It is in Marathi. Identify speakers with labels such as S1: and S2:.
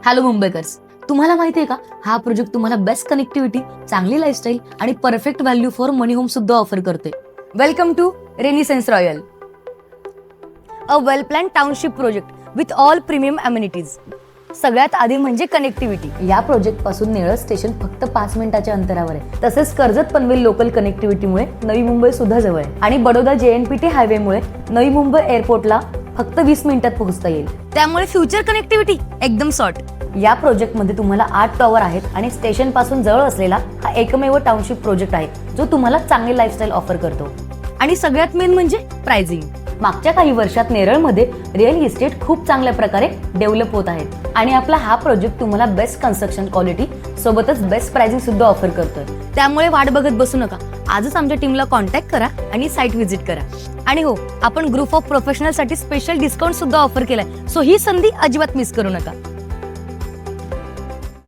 S1: हॅलो मुंबईकर्स, तुम्हाला माहिती आहे का, हा प्रोजेक्ट तुम्हाला बेस्ट कनेक्टिव्हिटी, चांगली लाईफस्टाईल आणि perfect value for money home सुद्धा ऑफर करते. Welcome to Renaissance Royal, a well plan township project with all premium amenities. सगळ्यात आधी म्हणजे कनेक्टिव्हिटी. या प्रोजेक्ट पासून नेरळ स्टेशन फक्त 5 मिनिटाच्या अंतरावर आहे. तसेच कर्जत पनवेल लोकल कनेक्टिव्हिटीमुळे नवी मुंबई सुद्धा जवळ आहे आणि बडोदा JNPT हायवेमुळे नवी मुंबई एअरपोर्टला फक्त 20 मिनिटात पोहोचता येईल. त्यामुळे फ्युचर कनेक्टिव्हिटी एकदम सॉर्ट. या प्रोजेक्ट मध्ये तुम्हाला 8 टॉवर आहेत आणि स्टेशन पासून जवळ असलेला हा एकमेव टाउनशिप प्रोजेक्ट आहे जो तुम्हाला चांगली लाईफस्टाईल ऑफर करतो. आणि सगळ्यात मेन म्हणजे प्राइसिंग. मागच्या काही वर्षात नेरळमध्ये रिअल इस्टेट खूप चांगल्या प्रकारे डेव्हलप होत आहेत आणि आपला हा प्रोजेक्ट तुम्हाला बेस्ट कन्स्ट्रक्शन क्वालिटी सोबतच बेस्ट प्राइसिंग सुद्धा ऑफर करतोय. त्यामुळे वाट बघत बसू नका, आजच आमच्या टीमला कॉन्टॅक्ट करा आणि साईट व्हिजिट करा. आणि हो, आपण ग्रुप ऑफ प्रोफेशनल साठी स्पेशल डिस्काउंट सुद्धा ऑफर केलाय, सो ही संधी अजिबात मिस करू नका.